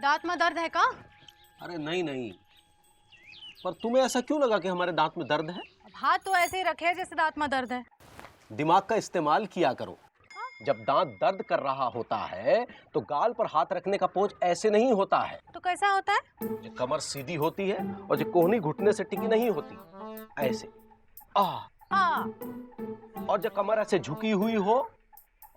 दांत में दर्द है का? अरे नहीं नहीं, पर तुम्हें ऐसा क्यों लगा कि हमारे दांत में दर्द है? अब हाथ तो ऐसे ही रखे है जैसे दांत में दर्द है। दिमाग का इस्तेमाल किया करो। जब दांत दर्द कर रहा होता है तो गाल पर हाथ रखने का पोज ऐसे नहीं होता है। तो कैसा होता है? जो कमर सीधी होती है और जो कोहनी घुटने से टिकी नहीं होती, ऐसे और जो कमर ऐसे झुकी हुई हो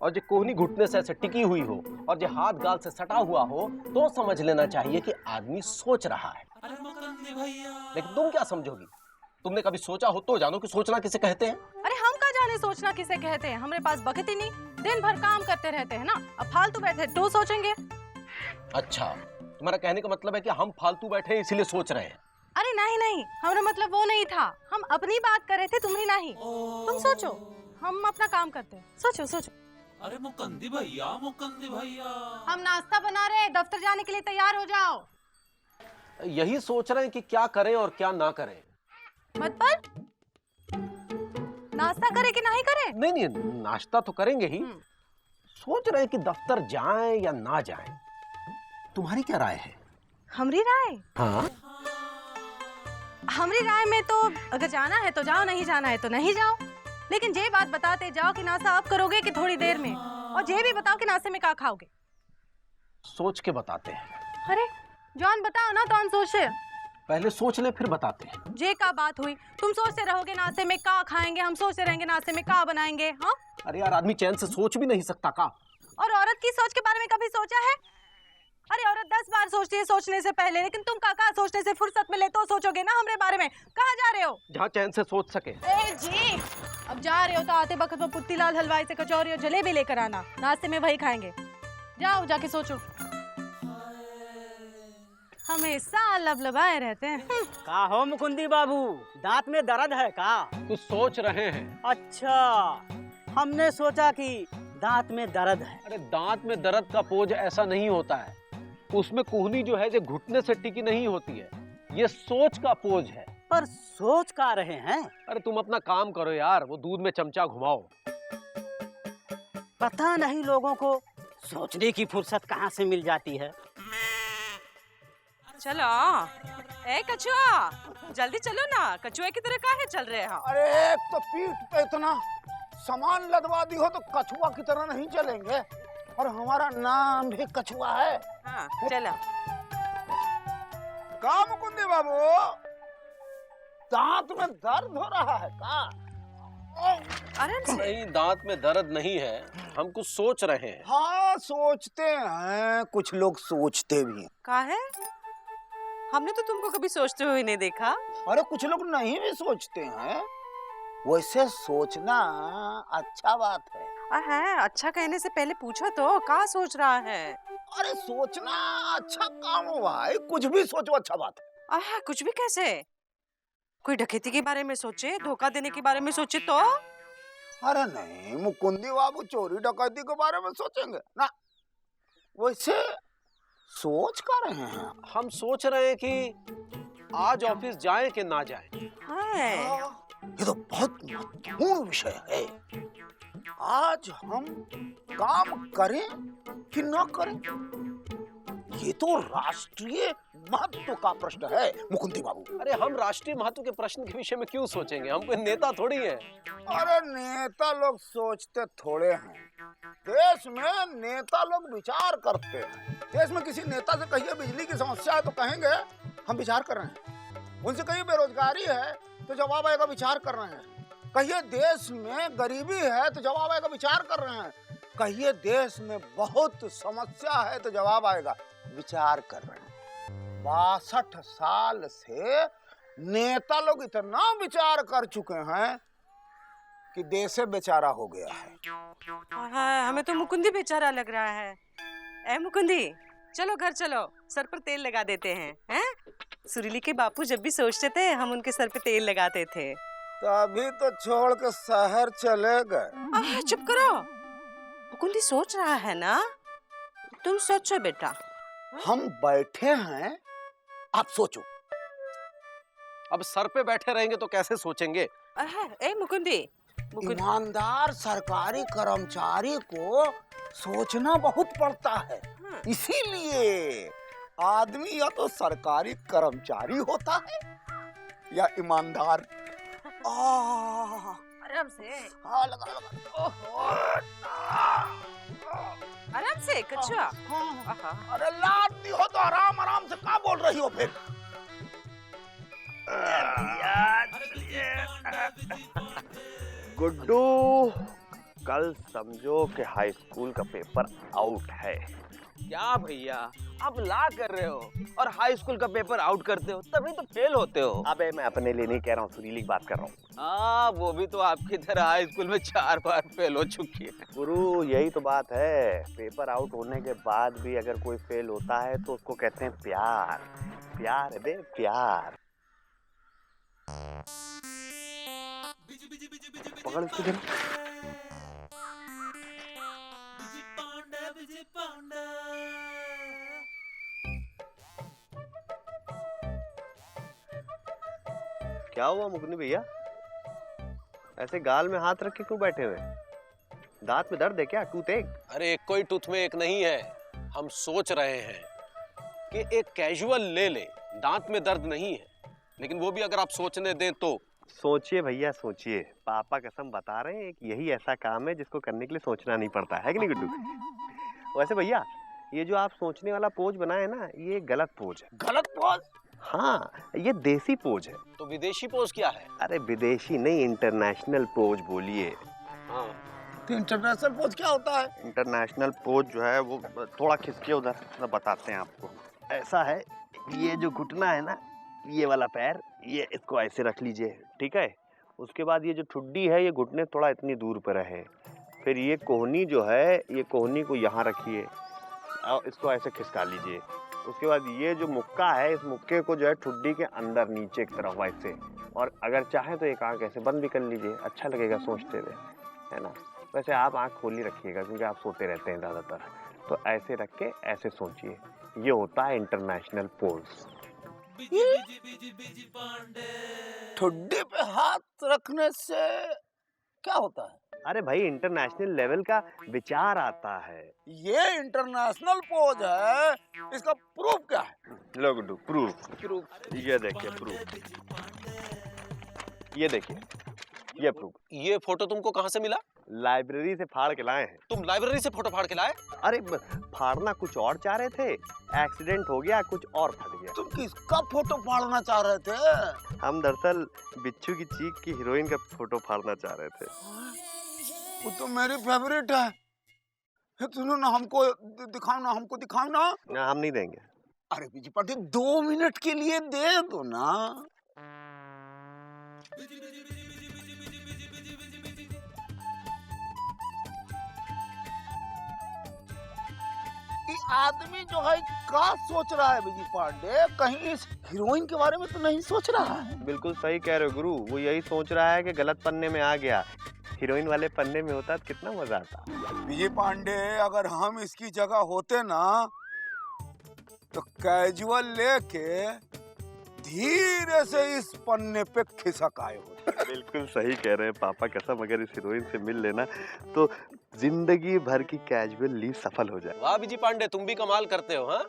और जो कोहनी घुटने से ऐसे टिकी हुई हो और जो हाथ गाल से सटा हुआ हो तो समझ लेना चाहिए कि आदमी सोच रहा है। लेकिन तुम क्या समझोगी? तुमने कभी सोचा हो तो जानो कि सोचना किसे कहते हैं। अरे हम का जाने सोचना किसे कहते हैं, हमारे पास वक्त ही नहीं, दिन भर काम करते रहते हैं ना। अब फालतू बैठे तो सोचेंगे। अच्छा, तुम्हारा कहने का मतलब है कि हम फालतू बैठे हैं इसलिए सोच रहे हैं। अरे नहीं नहीं, हमारा मतलब वो नहीं था, हम अपनी बात कर रहे थे, तुम्हें नहीं। तुम सोचो, हम अपना काम करते हैं। सोचो सोचो। अरे मुकंदी भैया, मुकंदी भैया, हम नाश्ता बना रहे हैं, दफ्तर जाने के लिए तैयार हो जाओ। यही सोच रहे हैं कि क्या करें और क्या ना करें। मतलब नाश्ता करे कि नहीं करे? नहीं नहीं, नाश्ता तो करेंगे ही। सोच रहे हैं कि दफ्तर जाएं या ना जाएं। तुम्हारी क्या राय है? हमारी राय? हाँ, हमारी राय में तो अगर जाना है तो जाओ, नहीं जाना है तो नहीं जाओ। लेकिन ये बात बताते जाओ कि नाश्ता अब करोगे कि थोड़ी देर में, और ये भी बताओ कि नाश्ते में क्या खाओगे। सोच के बताते हैं। अरे जॉन बताओ ना, तो हम सोचे पहले सोच ले फिर बताते हैं। जे का बात हुई, तुम सोचते रहोगे नाश्ते में क्या खाएंगे, हम सोचते रहेंगे नाश्ते में क्या बनाएंगे। हाँ, अरे यार, आदमी चैन से सोच भी नहीं सकता का? और औरत की सोच के बारे में कभी सोचा है? अरे औरत 10 बार सोचती है सोचने से पहले, लेकिन तुम काका सोचने से फुर्सत मिले तो सोचोगे ना हमारे बारे में। कहाँ जा रहे हो? जहाँ चैन से सोच सके। ए जी, अब जा रहे हो तो आते वक्त में पुत्तीलाल हलवाई से कचौरी और जलेबी लेकर आना, नाश्ते में वही खाएंगे। जाओ जाके सोचो। हमेशा लबलबाए रहते हैं। का हो मुकुंदी बाबू, दांत में दर्द है का? कुछ सोच रहे हैं। अच्छा, हमने सोचा कि दांत में दर्द है। अरे दांत में दर्द का पोज ऐसा नहीं होता है, उसमें कोहनी जो है जो घुटने से टिकी नहीं होती है, ये सोच का पोज है। पर सोच का रहे हैं? अरे तुम अपना काम करो यार, वो दूध में चमचा घुमाओ। पता नहीं लोगों को सोचने की फुर्सत कहाँ से मिल जाती है। चलो ए कछुआ, जल्दी चलो ना, कछुए की तरह काहे चल रहे हो? अरे एक तो पीठ पे इतना सामान लदवा दी हो तो कछुआ की तरह नहीं चलेंगे, और हमारा नाम भी कछुआ है। हाँ चलो। का मुकुंदी बाबू, दांत में दर्द हो रहा है का? अरे नहीं, दांत में दर्द नहीं है, हम कुछ सोच रहे हैं। हाँ सोचते हैं, कुछ लोग सोचते भी हैं। काहे? हमने तो तुमको कभी सोचते हुए नहीं देखा। अरे कुछ लोग नहीं भी सोचते हैं। वैसे सोचना अच्छा बात है। है, अच्छा कहने से पहले पूछो तो क्या सोच रहा है। अरे सोचना अच्छा काम हो भाई, कुछ भी सोचो अच्छा बात है। कुछ भी कैसे? कोई डकैती के बारे में सोचे, धोखा देने के बारे में सोचे तो? अरे नहीं मुकुंदी बाबू, चोरी डकैती के बारे में सोचेंगे ना। वैसे सोच कर रहे हैं। हम सोच रहे हैं कि आज ऑफिस जाएं कि ना जाएं। ये तो बहुत महत्वपूर्ण विषय है। आज हम काम करें कि ना करें, ये तो राष्ट्रीय महत्व का प्रश्न है मुकुंदी बाबू। अरे हम राष्ट्रीय महत्व के प्रश्न के विषय में क्यों सोचेंगे? हम कोई नेता थोड़ी है। अरे नेता लोग सोचते थोड़े हैं, देश में नेता लोग विचार करते हैं। देश में किसी नेता से कहिए बिजली की समस्या है तो कहेंगे हम विचार कर रहे हैं। उनसे कहिए बेरोजगारी है तो जवाब आएगा विचार कर रहे हैं। कहिए देश में गरीबी है तो जवाब आएगा विचार कर रहे हैं। कहिए देश में बहुत समस्या है तो जवाब आएगा विचार कर रहे हैं। 62 साल से नेता लोग इतना विचार कर चुके हैं कि देश बेचारा हो गया है। हमें तो मुकुंदी बेचारा लग रहा है। ए मुकुंदी, चलो घर चलो, सर पर तेल लगा देते हैं। सुरीली के बापू जब भी सोचते थे हम उनके सर पे तेल लगाते थे। तभी तो छोड़ के शहर चले गए। चुप करो, मुकुंदी सोच रहा है ना, तुम सोचो बेटा। हम बैठे हैं, आप सोचो। अब सर पे बैठे रहेंगे तो कैसे सोचेंगे? ए मुकुंदी, ईमानदार सरकारी कर्मचारी को सोचना बहुत पड़ता है। इसीलिए आदमी या तो सरकारी कर्मचारी होता है या ईमानदार। आराम से हाँ लगा लगा। आराम से कच्छा। आहा। अरे लाती हो तो आराम आराम से क्या बोल रही हो फिर? गुड्डू, कल समझो कि हाई स्कूल का पेपर आउट है। क्या भैया आप ला कर रहे हो और हाई स्कूल का पेपर आउट करते हो, तभी तो फेल होते हो। अबे मैं अपने लिए नहीं कह रहा हूँ, सुरीली की बात कर रहा हूँ। हाँ वो भी तो आपकी तरह हाई स्कूल में 4 बार फेल हो चुकी है। गुरु यही तो बात है, पेपर आउट होने के बाद भी अगर कोई फेल होता है तो उसको कहते हैं प्यार। प्यार है बे, प्यार। पकड़ इसको जरा। क्या हुआ मुकुंद भैया, ऐसे गाल में हाथ रख के क्यों बैठे हुए? दांत में दर्द है क्या? टूथ एक? अरे एक कोई टूथ में एक नहीं है। हम सोच रहे हैं कि एक कैजुअल ले ले, दांत में दर्द नहीं है, लेकिन वो भी अगर आप सोचने दें तो। सोचिए भैया सोचिए, पापा कसम बता रहे हैं कि यही ऐसा काम है जिसको करने के लिए सोचना नहीं पड़ता है कि नहीं गुड्डू? वैसे भैया ये जो आप सोचने वाला पोज बनाए है ना, ये गलत पोज है। गलत पोज? हाँ ये देसी पोज है। तो विदेशी पोज क्या है? अरे विदेशी नहीं, इंटरनेशनल पोज बोलिए। हाँ तो इंटरनेशनल पोज क्या होता है? इंटरनेशनल पोज जो है वो थोड़ा खिसके उधर, बताते हैं आपको। ऐसा है, ये जो घुटना है ना, ये वाला पैर, ये इसको ऐसे रख लीजिए, ठीक है। उसके बाद ये जो ठुड्डी है, ये घुटने थोड़ा इतनी दूर पर रहे। फिर ये कोहनी जो है, ये कोहनी को यहाँ रखिए और इसको ऐसे खिसका लीजिए। उसके बाद ये जो मुक्का है, इस मुक्के को जो है ठुड्डी के अंदर नीचे की तरफ वैसे, और अगर चाहे तो एक आंख ऐसे बंद भी कर लीजिए, अच्छा लगेगा सोचते हुए, है ना। वैसे आप आंख खोली रखिएगा क्योंकि आप सोते रहते हैं ज़्यादातर, तो ऐसे रख के ऐसे सोचिए, ये होता है इंटरनेशनल पोज। ठुड्डी पे हाथ रखने से क्या होता है? अरे भाई इंटरनेशनल लेवल का विचार आता है। ये इंटरनेशनल पोज है, इसका प्रूफ क्या है? लो गुड्डू, प्रूफ। ये देखिए प्रूफ, ये देखिए ये प्रूफ। ये फोटो तुमको कहाँ से मिला? लाइब्रेरी से फाड़ के लाए हैं। तुम लाइब्रेरी से फोटो फाड़ के लाए? अरे फाड़ना कुछ और चाह रहे थे, एक्सीडेंट हो गया, कुछ और फट गया। तुम किसका फोटो फाड़ना चाह रहे थे? हम दरअसल बिच्छू की चीख की हीरोइन का फोटो फाड़ना चाह रहे थे। वो तो मेरी फेवरेट है। सुनो ना, हमको दिखाओ ना, हमको दिखाओ ना। ना हम नहीं देंगे। अरे विजय पाटिल 2 मिनट के लिए दे दो ना। ये आदमी जो है क्या सोच रहा है विजय पांडे? कहीं इस हीरोइन के बारे में तो नहीं सोच रहा है? बिल्कुल सही कह रहे हो गुरु, वो यही सोच रहा है कि गलत पन्ने में आ गया, हीरोइन वाले पन्ने में होता तो कितना मजा आता। विजय पांडे अगर हम इसकी जगह होते ना तो कैजुअल लेके धीरे से इस पन्ने पे खिसक आए होते। बिल्कुल सही कह रहे हैं पापा कसम, अगर इस हीरोइन से मिल लेना तो जिंदगी भर की कैजुअल लीव सफल हो जाए। वाह विजय पांडे, तुम भी कमाल करते हो। हाँ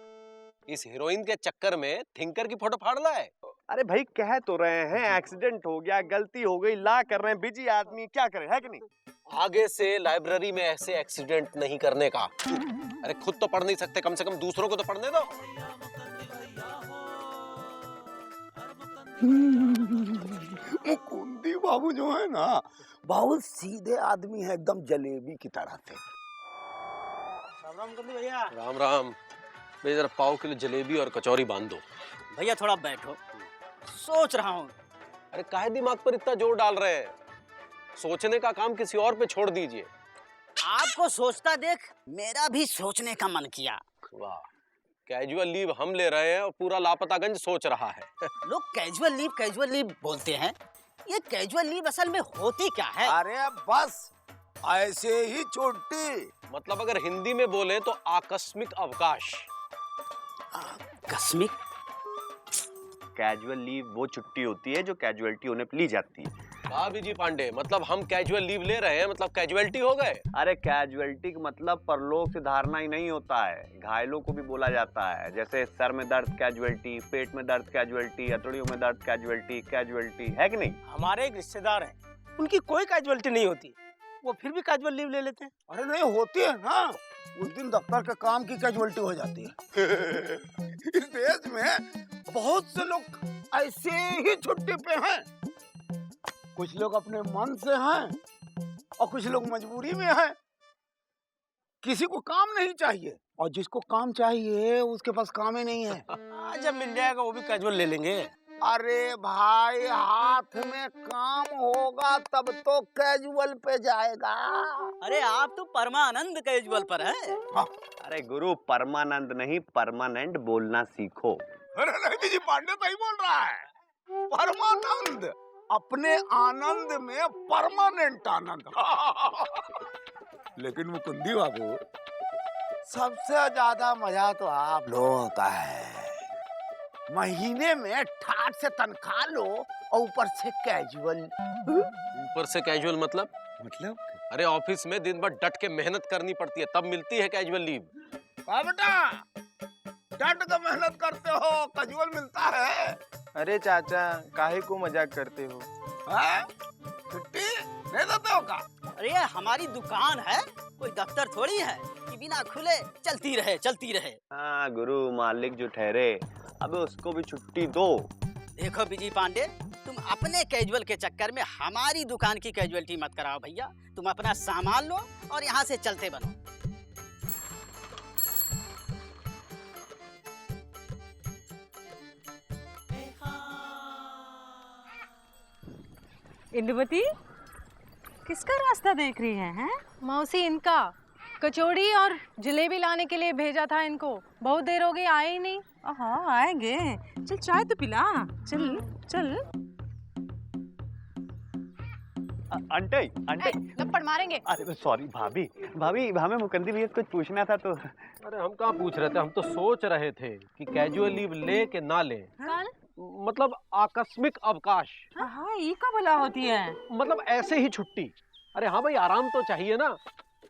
इस हीरोइन के चक्कर में थिंकर की फोटो फाड़ लाए। अरे भाई कह तो रहे हैं एक्सीडेंट हो गया, गलती हो गई, ला कर रहे हैं, बिजी आदमी क्या करे, है कि नहीं। आगे से लाइब्रेरी में ऐसे एक्सीडेंट नहीं करने का। अरे खुद तो पढ़ नहीं सकते, कम से कम दूसरों को तो पढ़ने दो। मुकुंदी बाबू जो है ना, बहुत सीधे आदमी है, एकदम जलेबी की तरह थे। राम राम मुकुंदी भैया। राम राम। भैया जरा पाव किलो जलेबी और कचौरी बांध दो। भैया थोड़ा बैठो, सोच रहा हूँ। अरे काहे दिमाग पर इतना जोर डाल रहे हैं? सोचने का काम किसी और पे छोड़ दीजिए। आपको सोचता देख मेरा भी सोचने का मन किया। वाह, कैजुअल लीव हम ले रहे हैं और पूरा लापतागंज सोच रहा है। लोग कैजुअल लीव बोलते हैं, ये कैजुअल लीव असल में होती क्या है? अरे बस ऐसे ही छोटी, मतलब अगर हिंदी में बोले तो आकस्मिक अवकाश। आकस्मिक? कैजुअल लीव वो छुट्टी होती है जो कैजुअलिटी होने पर ली जाती है। हाँ विजय पांडे, मतलब हम कैजुअल लीव ले रहे हैं, मतलब कैजुअलिटी हो गए। अरे कैजुअलिटी का मतलब परलोक से धारणा ही नहीं होता है, घायलों को भी बोला जाता है। जैसे सर में दर्द कैजुअलिटी, पेट में दर्द कैजुअलिटी, हथौड़ियों में दर्द कैजुअलिटी, कैजुअलिटी है कि नहीं? हमारे एक रिश्तेदार हैं, उनकी कोई कैजुअलिटी नहीं होती, वो फिर भी कैजुअल लीव ले लेते हैं। अरे नहीं होती है ना, उस दिन दफ्तर के काम की कैजुअलिटी हो जाती है। इस देश में बहुत से लोग ऐसे ही छुट्टी पे हैं। कुछ लोग अपने मन से हैं और कुछ लोग मजबूरी में हैं। किसी को काम नहीं चाहिए और जिसको काम चाहिए उसके पास काम ही नहीं है। जब मिल जाएगा वो भी कैजुअल ले लेंगे। अरे भाई, हाथ में काम होगा तब तो कैजुअल पे जाएगा। अरे आप तो परमानंद कैजुअल पर है। अरे गुरु, परमानंद नहीं परमानेंट बोलना सीखो। अरे नहीं विजय पांडे सही बोल रहा है, परमानंद, अपने आनंद में परमानेंट आनंद। लेकिन मुकुंदी बाबू, सबसे ज्यादा मजा तो आप लोगों का है। महीने में ठाट से तनख्वाह लो और ऊपर से कैजुअल। ऊपर से कैजुअल मतलब? अरे ऑफिस में दिन भर डट के मेहनत करनी पड़ती है, तब मिलती है कैजुअल लीव। हाँ बेटा, डट के मेहनत करते हो, कैजुअल मिलता है। अरे चाचा, काहे को मजाक करते हो? छुट्टी नहीं देते हो का? अरे हमारी दुकान है, कोई दफ्तर थोड़ी है कि बिना खुले चलती रहे। हाँ गुरु, मालिक जो ठहरे, अबे उसको भी छुट्टी दो। देखो विजय पांडे, तुम अपने कैजुअल के चक्कर में हमारी दुकान की कैजुअलिटी मत कराओ भैया। तुम अपना सामान लो और यहाँ से चलते बनो। इंदुमती, किसका रास्ता देख रही हैं? मौसी, इनका कचौड़ी और जलेबी लाने के लिए भेजा था इनको, बहुत देर हो गई, आए ही नहीं। हाँ आएंगे, चल चाय तो पिला। चल चल। आंटी लपड़ मारेंगे। अरे सॉरी भाभी, हमें मुकंदी भैया कुछ पूछना था तो। अरे हम कहाँ पूछ रहे थे, हम तो सोच रहे थे कि कैजुअल लीव ले के ना ले। कल मतलब आकस्मिक अवकाश, हाँ ये का भला होती है? मतलब ऐसे ही छुट्टी। अरे हाँ भाई, आराम तो चाहिए ना,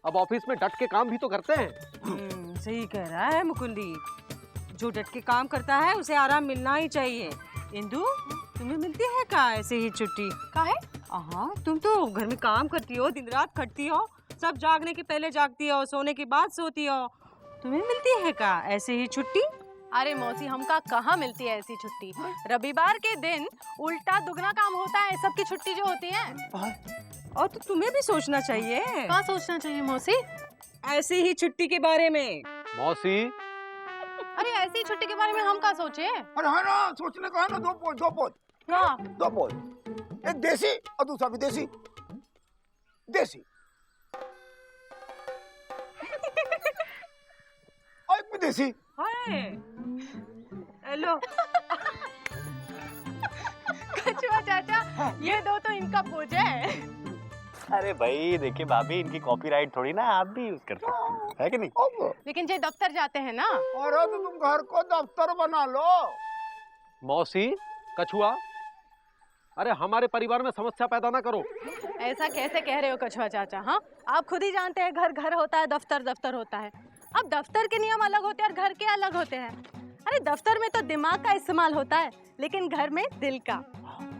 अब ऑफिस में डट के काम भी तो करते हैं। सही कह रहा है मुकुंदी, जो डट के काम करता है उसे आराम मिलना ही चाहिए। इंदु, तुम्हें मिलती है का ऐसे ही छुट्टी? काहे? हाँ, तुम तो घर में काम करती हो, दिन रात खटती हो, सब जागने के पहले जागती हो, सोने के बाद सोती हो, तुम्हें मिलती है का ऐसे ही छुट्टी? अरे मौसी, हमका कहाँ मिलती है ऐसी छुट्टी। रविवार के दिन उल्टा दुगना काम होता है सबकी छुट्टी जो होती है। और तो तुम्हें भी सोचना चाहिए। क्या सोचना चाहिए मौसी? ऐसी ही छुट्टी के बारे में। मौसी, अरे ऐसी छुट्टी के बारे में हम क्या सोचे? अरे है ना, सोचने का है ना, दो पोज, एक देसी और दूसरा विदेशी। देसी और एक विदेशी। हेलो कछुआ चाचा, ये दो तो इनका पोज है। अरे भाई देखिए भाभी, इनकी कॉपीराइट थोड़ी ना आप भी यूज कर सकते है कि नहीं? लेकिन जो दफ्तर जाते हैं ना। अरे तो तुम घर को दफ्तर बना लो। मौसी, कछुआ, अरे हमारे परिवार में समस्या पैदा ना करो। ऐसा कैसे कह रहे हो कछुआ चाचा? हाँ, आप खुद ही जानते हैं, घर घर होता है, दफ्तर दफ्तर होता है। अब दफ्तर के नियम अलग होते हैं और घर के अलग होते हैं। अरे दफ्तर में तो दिमाग का इस्तेमाल होता है, लेकिन घर में दिल का।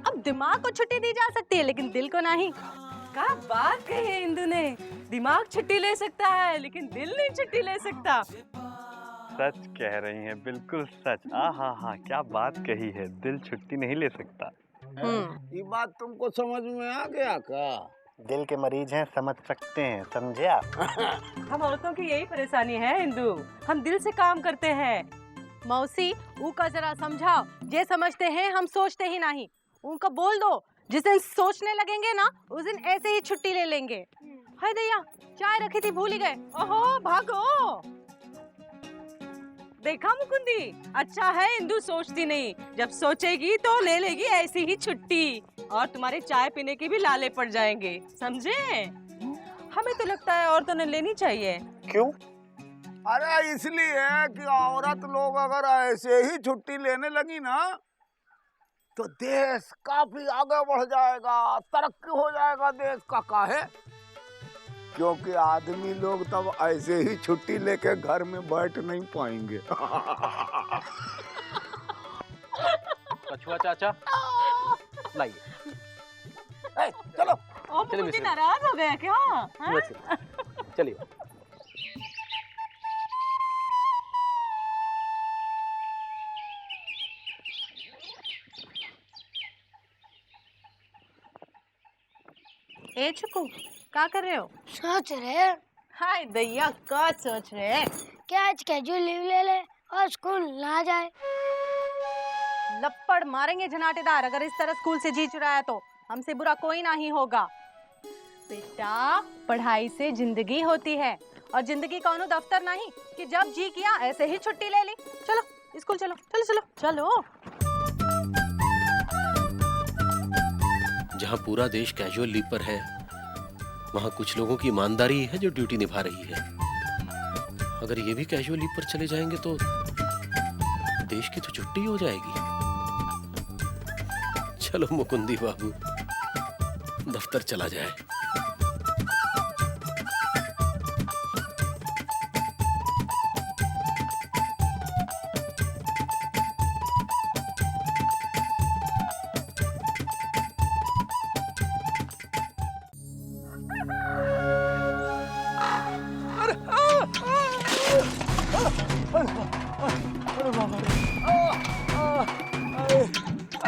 अब दिमाग को छुट्टी दी जा सकती है, लेकिन दिल को नहीं। क्या बात कही है इंदु ने, दिमाग छुट्टी ले सकता है लेकिन दिल नहीं छुट्टी ले सकता। सच कह रही हैं, बिल्कुल सच। हाँ, क्या बात कही है, दिल छुट्टी नहीं ले सकता। ये बात तुमको समझ में आ गया का? दिल के मरीज हैं, समझ सकते हैं, समझे आप? हम औरतों की यही परेशानी है इंदु, हम दिल से काम करते हैं। मौसी, उनका जरा समझाओ, जे समझते हैं हम सोचते ही नहीं। उनको बोल दो, जिस दिन सोचने लगेंगे ना उस दिन ऐसे ही छुट्टी ले लेंगे। हाय दैया, चाय रखी थी भूल ही गए। ओहो भागो। देखा मुकुंदी, अच्छा है इंदु सोचती नहीं, जब सोचेगी तो ले लेगी ऐसी ही छुट्टी और तुम्हारे चाय पीने के भी लाले पड़ जाएंगे, समझे? हमें तो लगता है औरतों ने लेनी चाहिए। क्यों? अरे इसलिए कि औरत लोग अगर ऐसे ही छुट्टी लेने लगी ना तो देश काफी आगे बढ़ जाएगा, तरक्की हो जाएगा देश का। काहे? क्योंकि आदमी लोग तब ऐसे ही छुट्टी लेके घर में बैठ नहीं पाएंगे। कछुआ चाचा लाइए। चलो अबू जी नाराज हो गया क्या? हाँ? चलिए। ए चुकू, क्या कर रहे हो? सोच रहे हाय दैया, क्या सोच रहे हैं? क्या आज कैजुअल लीव ले ले और स्कूल ना जाए। लपड़ मारेंगे झनाटेदार अगर इस तरह स्कूल से जी चुराया तो। हमसे बुरा कोई नहीं होगा। बेटा, पढ़ाई से जिंदगी होती है और जिंदगी कौनो दफ्तर नहीं कि जब जी किया ऐसे ही छुट्टी ले ली। चलो स्कूल चलो, चलो चलो चलो। जहाँ पूरा देश कैजुअल लीव पर है, वहाँ कुछ लोगों की ईमानदारी है जो ड्यूटी निभा रही है। अगर ये भी कैजुअल लीव पर चले जाएंगे तो देश की तो छुट्टी हो जाएगी। चलो मुकुंदी बाबू, दफ्तर चला जाए।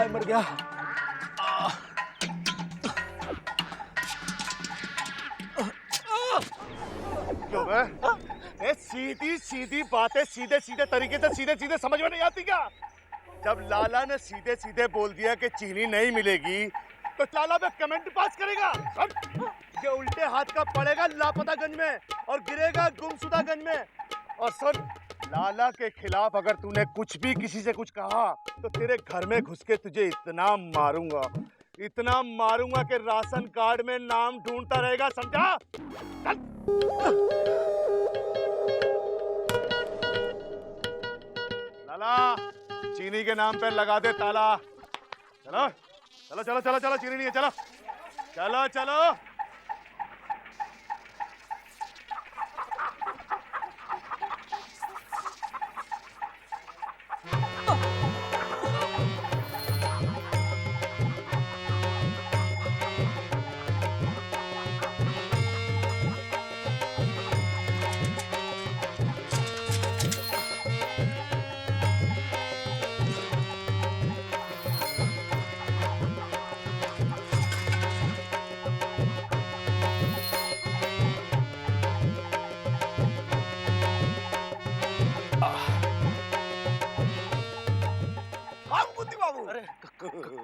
मर गया। क्यों बे? ये सीधी सीधी बातें सीधे सीधे तरीके से सीधे सीधे समझ में नहीं आती क्या? जब लाला ने सीधे सीधे बोल दिया कि चीनी नहीं मिलेगी तो लाला पे कमेंट पास करेगा। ये उल्टे हाथ का पड़ेगा लापतागंज में और गिरेगा गुमशुदागंज में। और सुन, लाला के खिलाफ अगर तूने कुछ भी किसी से कुछ कहा तो तेरे घर में घुस के तुझे इतना मारूंगा कि राशन कार्ड में नाम ढूंढता रहेगा, समझा? चल। लाला, चीनी के नाम पे लगा दे ताला। चलो चलो चलो चलो चलो, चीनी नहीं है, चलो चलो चलो।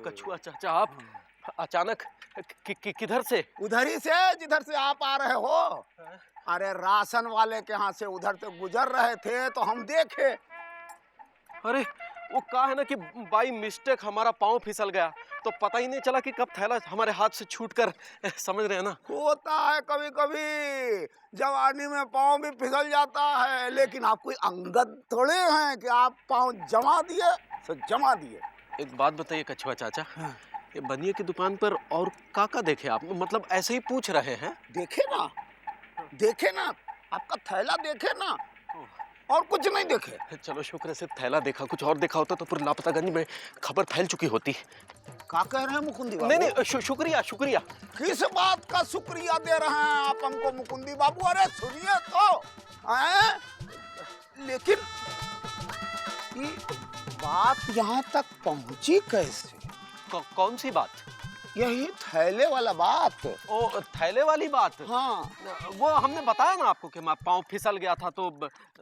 कछुआ चाचा, आप अचानक किधर से? उधर ही से जिधर से आप आ रहे हो। अरे राशन वाले के यहाँ से उधर से गुजर रहे थे तो हम देखे। अरे वो कहा है ना कि बाई मिस्टेक हमारा पाँव फिसल गया, तो पता ही नहीं चला कि कब थैला हमारे हाथ से छूटकर, समझ रहे हैं ना? होता है कभी कभी, जवानी में पाँव भी फिसल जाता है। लेकिन आप कोई अंगद थोड़े हैं कि आप पाँव जमा दिए तो जमा दिए। एक बात बताइए कछुआ चाचा, ये बनिए की दुकान पर और काका देखे आप? मतलब ऐसे ही पूछ रहे हैं। देखे ना आपका थैला देखे ना, और कुछ नहीं देखे। चलो शुक्र है सिर्फ थैला देखा, कुछ और देखा होता तो पूरे लापतागंज में खबर फैल चुकी होती। क्या कह रहे हैं मुकुंदी बाबू? नहीं शुक्रिया शुक्रिया। किस बात का शुक्रिया दे रहे हैं आप हमको मुकुंदी बाबू? अरे सुनिए तो, लेकिन बात यहाँ तक पहुँची कैसे? कौन सी बात? यही थैले वाला बात। ओ, थैले वाली बात? हाँ, वो हमने बताया ना आपको कि मैं पाँव फिसल गया था तो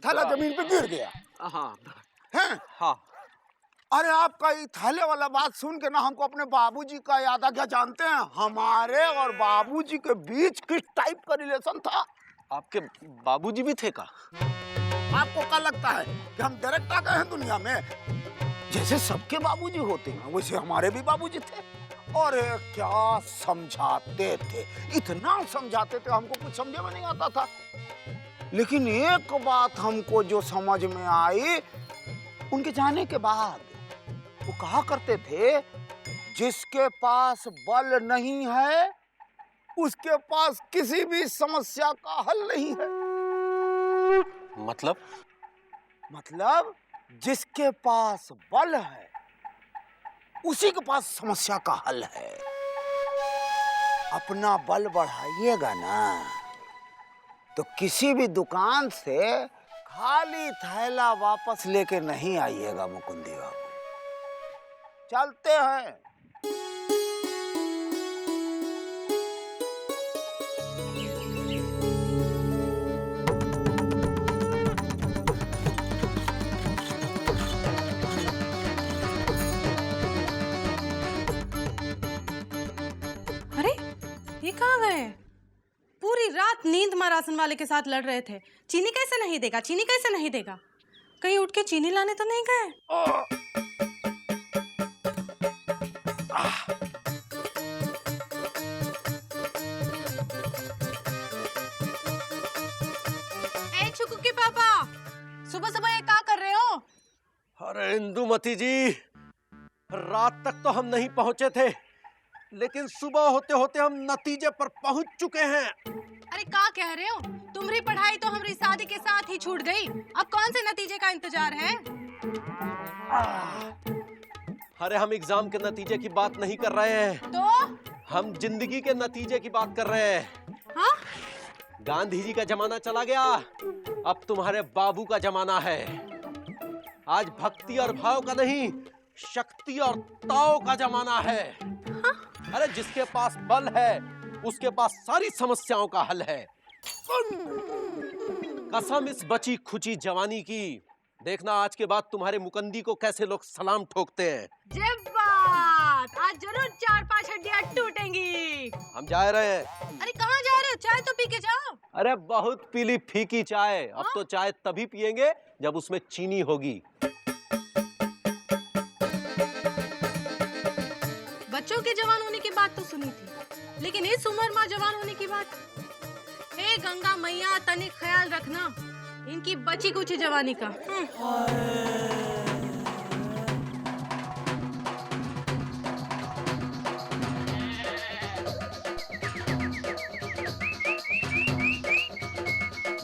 थैला जमीन पे गिर गया। हाँ हैं? हाँ। अरे आपका ये थैले वाला बात सुन के ना हमको अपने बाबूजी का याद आ गया। जानते हैं हमारे और बाबूजी के बीच किस टाइप का रिलेशन था? आपके बाबूजी भी थे का? आपको क्या लगता है कि हम डायरेक्ट आ गए हैं दुनिया में? जैसे सबके बाबूजी होते हैं वैसे हमारे भी बाबूजी थे। और क्या समझाते थे, इतना समझाते थे हमको कुछ समझ में नहीं आता था। लेकिन एक बात हमको जो समझ में आई उनके जाने के बाद, वो कहा करते थे, जिसके पास बल नहीं है उसके पास किसी भी समस्या का हल नहीं है। मतलब जिसके पास बल है उसी के पास समस्या का हल है। अपना बल बढ़ाइएगा ना तो किसी भी दुकान से खाली थैला वापस लेके नहीं आइएगा मुकुंदी बाबू। चलते हैं। अरे ये कहाँ गए? पूरी रात नींद मरासन वाले के साथ लड़ रहे थे। चीनी कैसे नहीं देगा, चीनी कैसे नहीं देगा? कहीं उठ के चीनी लाने तो नहीं गए? ए चुकू के पापा, सुबह सुबह ये क्या कर रहे हो? अरे इंदुमती जी, रात तक तो हम नहीं पहुंचे थे, लेकिन सुबह होते होते हम नतीजे पर पहुंच चुके हैं। अरे क्या कह रहे हो? तुम्हारी पढ़ाई तो हमारी शादी के साथ ही छूट गई। अब कौन से नतीजे का इंतजार है? अरे हम एग्जाम के नतीजे की बात नहीं कर रहे हैं, तो हम जिंदगी के नतीजे की बात कर रहे हैं। हाँ? गांधी जी का जमाना चला गया, अब तुम्हारे बाबू का जमाना है। आज भक्ति और भाव का नहीं, शक्ति और ताव का जमाना है। हाँ? अरे जिसके पास बल है उसके पास सारी समस्याओं का हल है। कसम इस बची खुची जवानी की, देखना आज के बाद तुम्हारे मुकंदी को कैसे लोग सलाम ठोकते हैं। बात आज जरूर 4-5 हड्डियां टूटेंगी। हम जा रहे हैं। अरे कहाँ जा रहे हो? चाय तो पी के जाओ। अरे बहुत पीली फीकी चाय, अब तो चाय तभी पियेंगे जब उसमें चीनी होगी। बच्चों के जवान होने की बात तो सुनी थी, लेकिन इस उम्र में जवान होने की बात। हे गंगा मैया, तनिक ख्याल रखना इनकी बची कुछ जवानी का।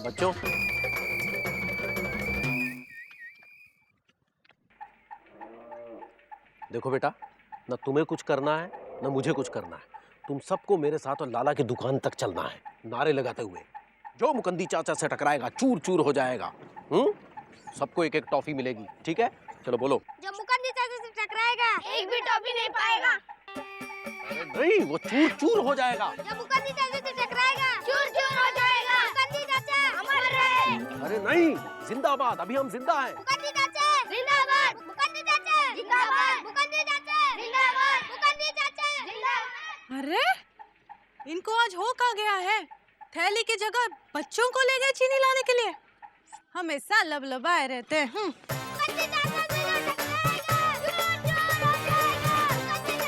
बच्चों, देखो बेटा, न तुम्हें कुछ करना है न मुझे कुछ करना है। तुम सबको मेरे साथ और लाला की दुकान तक चलना है, नारे लगाते हुए। जो मुकंदी चाचा से टकराएगा चूर चूर हो जाएगा। सबको एक एक टॉफी मिलेगी, ठीक है? चलो बोलो। जब मुकंदी चाचा से टकराएगा एक भी टॉफी नहीं पाएगा। अरे नहीं, वो चूर चूर हो जाएगा। जब मुकंदी चाचा से टकराएगा चूर चूर हो जाएगा। मुकंदी चाचा अमर रहे। अरे नहीं, जिंदाबाद, अभी हम जिंदा हैं। मुकंदी चाचा जिंदाबाद। मुकंदी चाचा जिंदाबाद। मुकंदी चाचा जिंदाबाद। मुकंदी चाचा जिंदाबाद। अरे इनको आज हो क्या गया है? थैली की जगह बच्चों को ले गए चीनी लाने के लिए। हमेशा लबलबाए रहते हैं। मुकंदी चाचा से टकराएगा चूर चूर हो जाएगा। मुकंदी चाचा से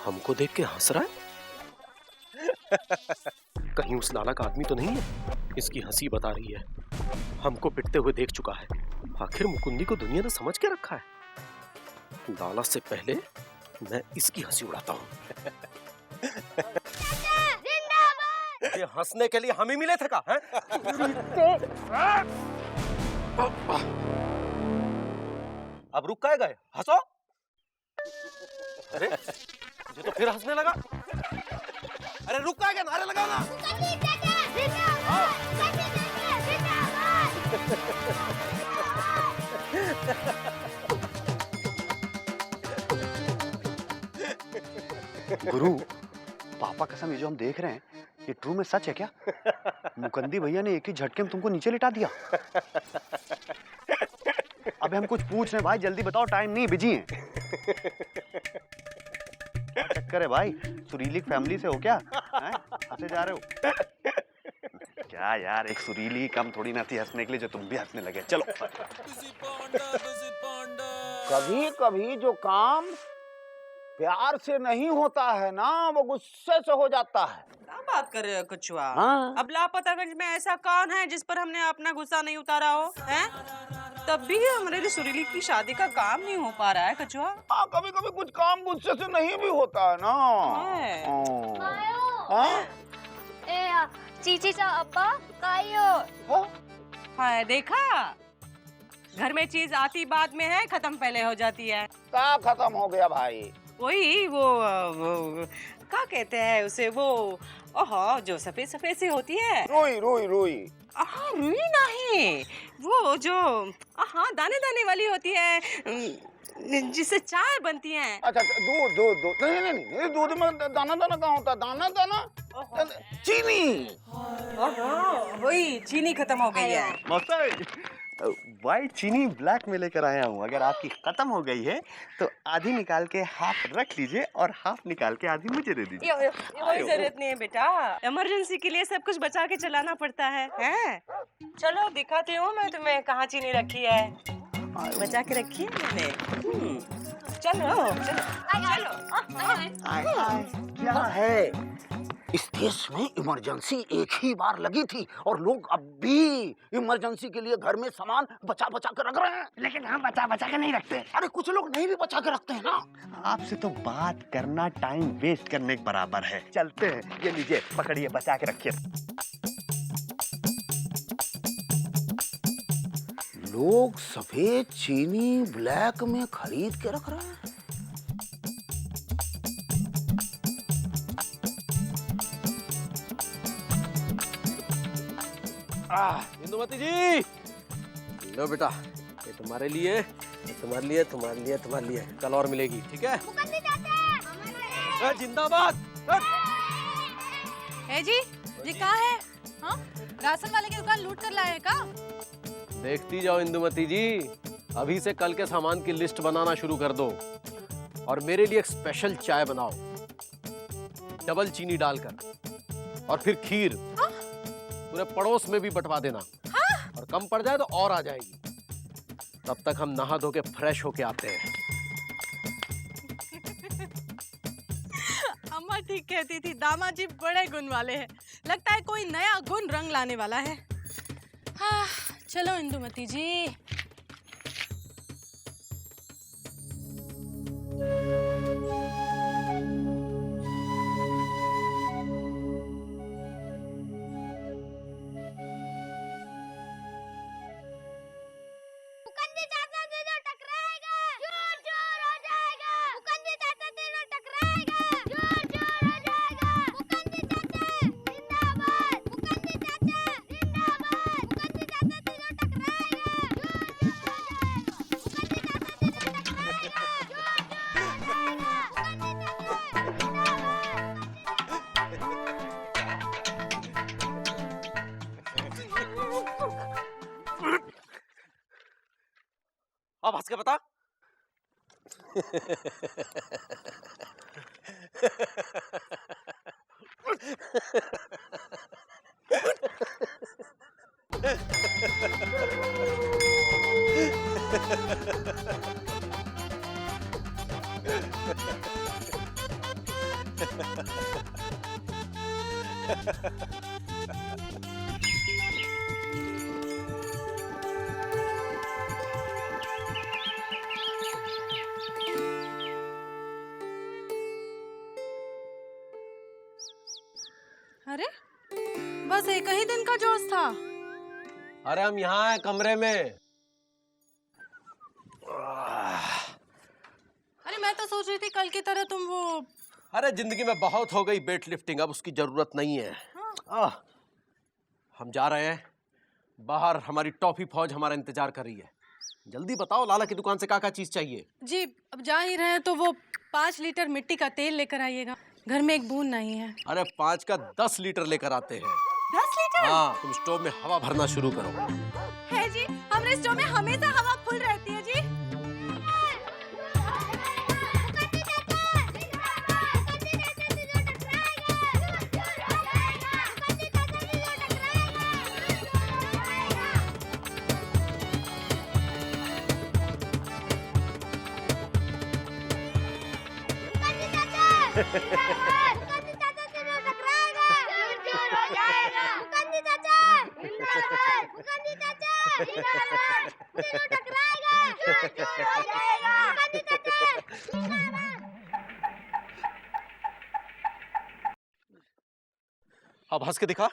हमको देख के हंस रहा है? कहीं उस लाला का आदमी तो नहीं है? इसकी हंसी बता रही है। हमको पिटते हुए देख चुका है। आखिर मुकुंदी को दुनिया ने समझ के रखा है। लाला से पहले मैं इसकी हंसी उड़ाता हूँ। ये हंसने के लिए हम ही मिले थे का? अब रुक काहे गए? हंसो। अरे ये तो फिर हंसने लगा। अरे रुक काहे गए? नारे लगाओ ना। गुरु, पापा कसम ये जो हम देख रहे हैं ये ट्रू में सच है क्या? मुकंदी भैया ने एक ही झटके में तुमको नीचे लिटा दिया। अबे हम कुछ पूछ रहे हैं भाई, जल्दी बताओ, टाइम नहीं, बिजी हैं। क्या चक्कर है भाई? सुरीली फैमिली से हो क्या? हंसे जा रहे हो? क्या यार, एक सुरीली कम थोड़ी ना थी हंसने के लिए जो तुम भी हंसने लगे। चलो। कभी कभी जो काम प्यार से नहीं होता है ना, वो गुस्से से हो जाता है। क्या बात कर रहे हो कछुआ? हाँ। अब लापतागंज में ऐसा कौन है जिस पर हमने अपना गुस्सा नहीं उतारा हो? हैं? तब भी हमारे सुरीली की शादी का काम नहीं हो पा रहा है कछुआ। हाँ, कभी कभी कुछ काम गुस्से से नहीं भी होता है ना। हाँ? चीची चा अब्बा कायो। हाँ, देखा? घर में चीज आती बाद में है, खत्म पहले हो जाती है। क्या खत्म हो गया भाई? वही वो क्या कहते हैं उसे, वो ओहो जो सफेद सफेद सी होती है। रुई रुई रुई। हाँ, रुई नहीं, वो जो हाँ दाने दाने वाली होती है, जिससे चाय बनती है। अच्छा, दूध दूध दूध नहीं नहीं नहीं, दूध में दाना दाना कहाँ होता है? दाना दाना चीनी। वही चीनी खत्म हो गई है। मौसा, व्हाइट चीनी ब्लैक में लेकर आया हूँ। अगर आपकी खत्म हो गई है तो आधी निकाल के हाफ रख लीजिए और हाफ निकाल के आधी मुझे दे दीजिए। कोई जरूरत नहीं है बेटा, इमरजेंसी के लिए सब कुछ बचा के चलाना पड़ता है। चलो दिखाती हूँ मैं तुम्हें कहाँ चीनी रखी है। बचा के रखी है मैंने। चलो चलो चलो। क्या है, इस देश में इमरजेंसी एक ही बार लगी थी और लोग अब भी इमरजेंसी के लिए घर में सामान बचा बचा कर रख रहे हैं। लेकिन हम बचा बचा के नहीं रखते। अरे कुछ लोग नहीं भी बचा के रखते हैं ना। आपसे तो बात करना टाइम वेस्ट करने के बराबर है। चलते हैं, ये लीजिए पकड़िए, बचा के रखिए। लोग सफेद चीनी ब्लैक में खरीद के रख रहे हैं। इंदुमती जी, लो बेटा, ये तुम्हारे लिए, तुम्हारे लिए, तुम्हारे लिए, तुम्हारे लिए, कल और मिलेगी, ठीक है? जिंदाबाद। जी ये कहाँ है? हाँ, राशन वाले की दुकान लूट कर लाए का? देखती जाओ इंदुमती जी, अभी से कल के सामान की लिस्ट बनाना शुरू कर दो और मेरे लिए एक स्पेशल चाय बनाओ, डबल चीनी डालकर, और फिर खीर पूरे पड़ोस में भी बंटवा देना। हाँ? और कम पड़ जाए तो और आ जाएगी। तब तक हम नहा धो के फ्रेश होके आते हैं। अम्मा ठीक कहती थी, दामाद जी बड़े गुण वाले हैं। लगता है कोई नया गुण रंग लाने वाला है। हाँ, चलो इंदुमती जी। अब हंस के बता। अरे बस एक ही दिन का जोश था। अरे हम यहाँ हैं कमरे में। अरे मैं तो सोच रही थी कल की तरह तुम वो। अरे जिंदगी में बहुत हो गई वेट लिफ्टिंग, अब उसकी जरूरत नहीं है। हम जा रहे हैं बाहर, हमारी टॉफी फौज हमारा इंतजार कर रही है। जल्दी बताओ लाला की दुकान से क्या चीज चाहिए। जी अब जा ही रहे हैं तो वो 5 लीटर मिट्टी का तेल लेकर आइएगा, घर में एक बूंद नहीं है। अरे 5 का 10 लीटर लेकर आते हैं। 10 लीटर? हाँ, तुम स्टोव में हवा भरना शुरू करो। है जी, हमारे स्टोव में हमेशा हवा फुल रहती है जी। मुकद्दी चाचा तीनों टकराएगा, चूर-चूर हो जाएगा। मुकद्दी चाचा जिंदाबाद, मुकद्दी चाचा जिंदाबाद, तीनों टकराएगा, चूर-चूर हो जाएगा। मुकद्दी चाचा जिंदाबाद। अब हंस के दिखा।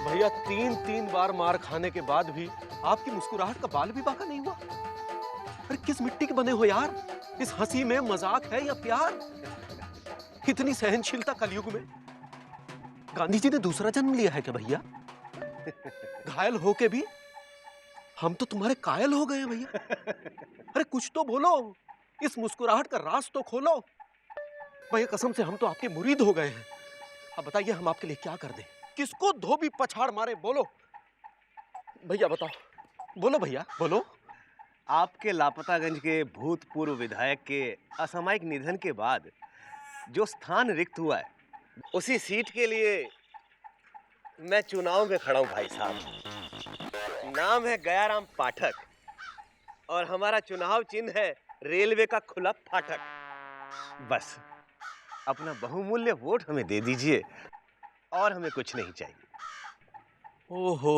भैया 3 बार मार खाने के बाद भी आपकी मुस्कुराहट का बाल भी बांका नहीं हुआ। अरे किस मिट्टी के बने हो यार? इस हंसी में मजाक है या प्यार? इतनी सहनशीलता कलयुग में? गांधी जी ने दूसरा जन्म लिया है क्या भैया? घायल होके भी हम तो तुम्हारे कायल हो गए हैं भैया। अरे कुछ तो बोलो, इस मुस्कुराहट का राज तो खोलो। भैया कसम से हम तो आपके मुरीद हो गए हैं। अब बताइए हम आपके लिए क्या कर दें? किसको धोबी पछाड़ मारे बोलो भैया, बताओ, बोलो भैया बोलो। आपके लापतागंज के भूतपूर्व विधायक के असामयिक निधन के बाद जो स्थान रिक्त हुआ है, उसी सीट के लिए मैं चुनाव में खड़ा हूं भाई साहब। नाम है गयाराम पाठक और हमारा चुनाव चिन्ह है रेलवे का खुला फाटक। बस अपना बहुमूल्य वोट हमें दे दीजिए और हमें कुछ नहीं चाहिए। ओ हो,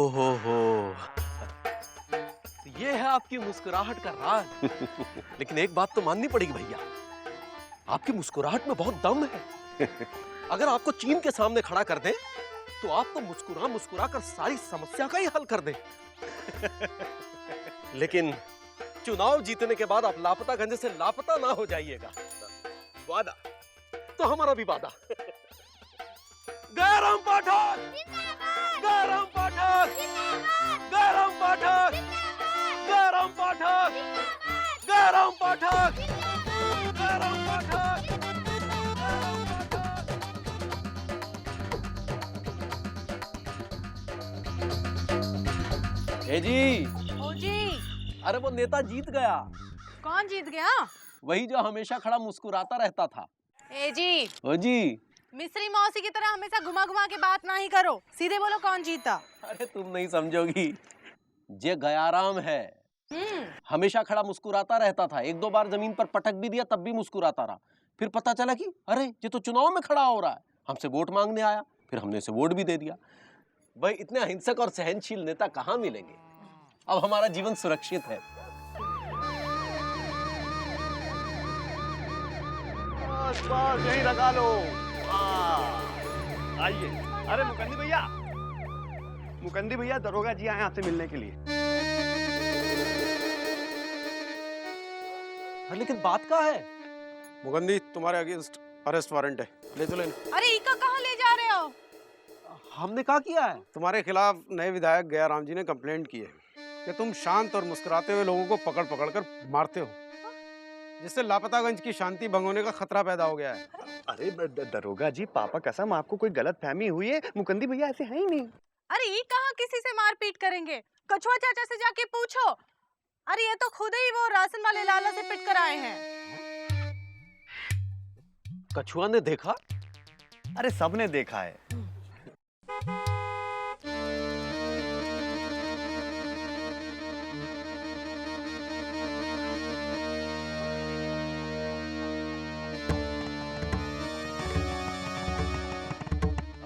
ये है आपकी मुस्कुराहट का राज। लेकिन एक बात तो माननी पड़ेगी भैया, आपकी मुस्कुराहट में बहुत दम है। अगर आपको चीन के सामने खड़ा कर दें तो आप तो मुस्कुरा मुस्कुरा कर सारी समस्या का ही हल कर दें। लेकिन चुनाव जीतने के बाद आप लापतागंज से लापता ना हो जाइएगा। वादा तो हमारा भी वादा। गयाराम पाठक, गयाराम पाठक, गयाराम पाठक, गयाराम पाठक, गयाराम पाठक, गयाराम पाठक। ए जी, ओ जी, अरे वो नेता जीत गया। कौन जीत गया? वही जो हमेशा खड़ा मुस्कुराता रहता था। ए जी, ओ जी, मिस्री मौसी की तरह हमेशा घुमा घुमा के बात ना ही करो, सीधे बोलो कौन जीता। अरे तुम नहीं समझोगी। जे गयाराम है, हमेशा खड़ा मुस्कुराता रहता था। 1-2 बार जमीन पर पटक भी दिया तब भी मुस्कुराता रहा। फिर पता चला कि अरे ये तो चुनाव में खड़ा हो रहा है, हमसे वोट मांगने आया। फिर हमने इसे वोट भी दे दिया। भाई इतने अहिंसक और सहनशील नेता कहाँ मिलेंगे? अब हमारा जीवन सुरक्षित है। बस बस यहीं लगा लो। आइए। अरे मुकंदी भैया दरोगा जी आए आपसे मिलने के लिए। लेकिन बात क्या है? मुकंदी तुम्हारे अगेंस्ट अरेस्ट वारंट है, ले तो लेना। अरे इका कहाँ ले जा रहे हो? हमने क्या किया है? तुम्हारे खिलाफ नए विधायक गयाराम जी ने कंप्लेंट की है कि तुम शांत और मुस्कुराते हुए लोगों को पकड़ पकड़ कर मारते हो, जिससे लापतागंज की शांति भंग होने का खतरा पैदा हो गया है। अरे दरोगा जी, पापा कसम आपको कोई गलत फहमी हुई है। मुकंदी भैया ऐसे हैं ही नहीं। अरे ये कहाँ किसी से मारपीट करेंगे? कछुआ चाचा से जाके पूछो। अरे ये तो खुद ही वो राशन वाले लाला से पिट कर आए हैं। कछुआ ने देखा? अरे सबने देखा है।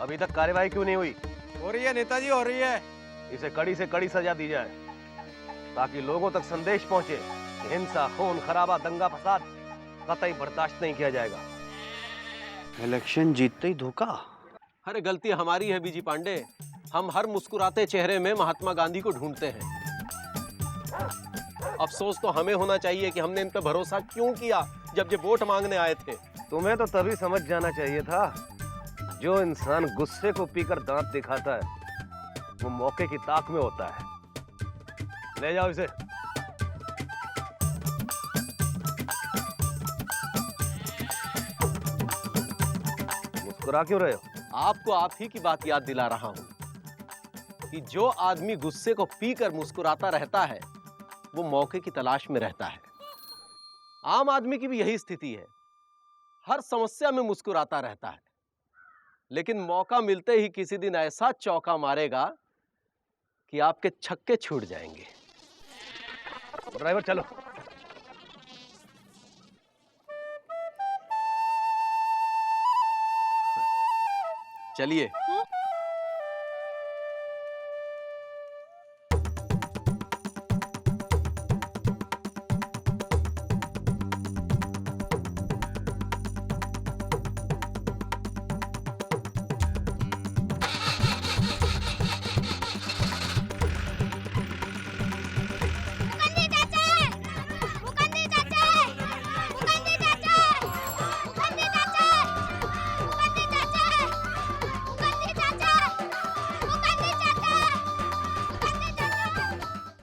अभी तक कार्यवाही क्यों नहीं हुई? हो रही है नेताजी, हो रही है। इसे कड़ी से कड़ी सजा दी जाए ताकि लोगों तक संदेश पहुंचे कि हिंसा, खून खराबा, दंगा फसाद कतई बर्दाश्त नहीं किया जाएगा। इलेक्शन जीतते ही धोखा। अरे गलती हमारी है बीजी पांडे। हम हर मुस्कुराते चेहरे में महात्मा गांधी को ढूंढते हैं। अफसोस तो हमें होना चाहिए कि हमने इन पे भरोसा क्यों किया जब ये वोट मांगने आए थे। तुम्हें तो तभी समझ जाना चाहिए था, जो इंसान गुस्से को पीकर दांत दिखाता है वो मौके की ताक में होता है। ले जाओ इसे। मुस्कुरा क्यों रहे हो? आपको आप ही की बात याद दिला रहा हूं कि जो आदमी गुस्से को पीकर मुस्कुराता रहता है वो मौके की तलाश में रहता है। आम आदमी की भी यही स्थिति है। हर समस्या में मुस्कुराता रहता है, लेकिन मौका मिलते ही किसी दिन ऐसा चौका मारेगा कि आपके छक्के छूट जाएंगे। ड्राइवर चलो। चलिए।